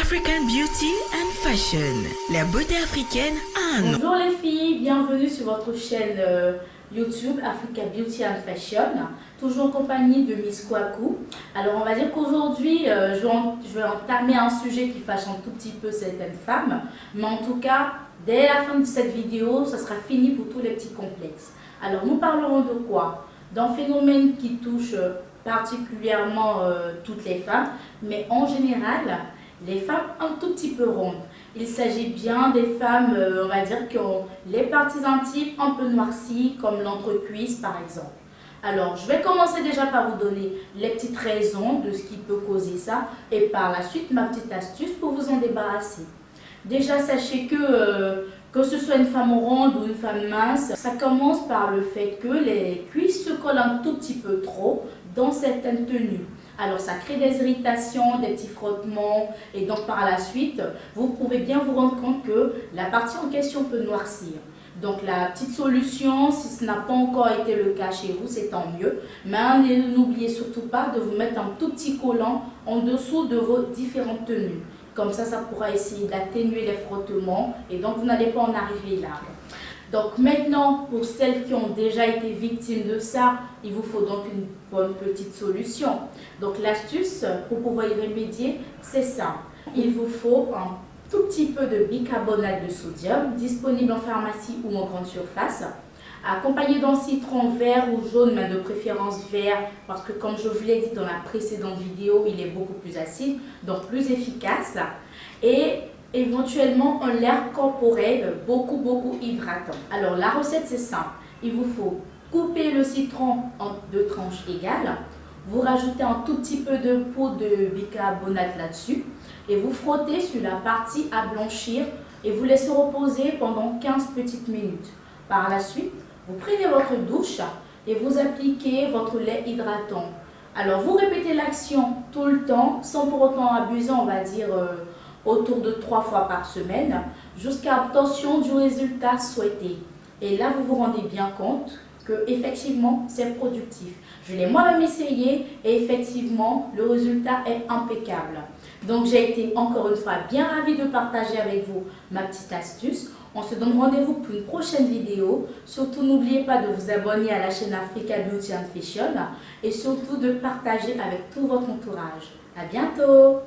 African Beauty and Fashion. La beauté africaine a un nom. Bonjour les filles, bienvenue sur votre chaîne YouTube Africa Beauty and Fashion, toujours en compagnie de Miss Kwaku. Alors on va dire qu'aujourd'hui je vais entamer un sujet qui fâche un tout petit peu certaines femmes, mais en tout cas dès la fin de cette vidéo ça sera fini pour tous les petits complexes. Alors nous parlerons de quoi? D'un phénomène qui touche particulièrement toutes les femmes, mais en général les femmes un tout petit peu rondes. Il s'agit bien des femmes, on va dire, qui ont les parties intimes un peu noircies, comme l'entrecuisse par exemple. Alors, je vais commencer déjà par vous donner les petites raisons de ce qui peut causer ça, et par la suite, ma petite astuce pour vous en débarrasser. Déjà, sachez que ce soit une femme ronde ou une femme mince, ça commence par le fait que les cuisses se collent un tout petit peu trop dans certaines tenues. Alors ça crée des irritations, des petits frottements et donc par la suite, vous pouvez bien vous rendre compte que la partie en question peut noircir. Donc la petite solution, si ce n'a pas encore été le cas chez vous, c'est tant mieux. Mais n'oubliez surtout pas de vous mettre un tout petit collant en dessous de vos différentes tenues. Comme ça pourra essayer d'atténuer les frottements et donc vous n'allez pas en arriver là. Donc maintenant, pour celles qui ont déjà été victimes de ça, il vous faut donc une bonne petite solution. Donc l'astuce pour pouvoir y remédier, c'est ça. Il vous faut un tout petit peu de bicarbonate de sodium, disponible en pharmacie ou en grande surface, accompagné d'un citron vert ou jaune, mais de préférence vert, parce que comme je vous l'ai dit dans la précédente vidéo, il est beaucoup plus acide, donc plus efficace. Et éventuellement un lait corporel beaucoup hydratant. Alors la recette c'est simple, il vous faut couper le citron en 2 tranches égales, vous rajoutez un tout petit peu de poudre de bicarbonate là-dessus et vous frottez sur la partie à blanchir et vous laissez reposer pendant 15 petites minutes. Par la suite, vous prenez votre douche et vous appliquez votre lait hydratant. Alors vous répétez l'action tout le temps sans pour autant abuser, on va dire autour de 3 fois par semaine, jusqu'à l'obtention du résultat souhaité. Et là, vous vous rendez bien compte que effectivement, c'est productif. Je l'ai moi-même essayé et effectivement, le résultat est impeccable. Donc, j'ai été encore une fois bien ravie de partager avec vous ma petite astuce. On se donne rendez-vous pour une prochaine vidéo. Surtout, n'oubliez pas de vous abonner à la chaîne Africa Beauty and Fashion et surtout de partager avec tout votre entourage. À bientôt!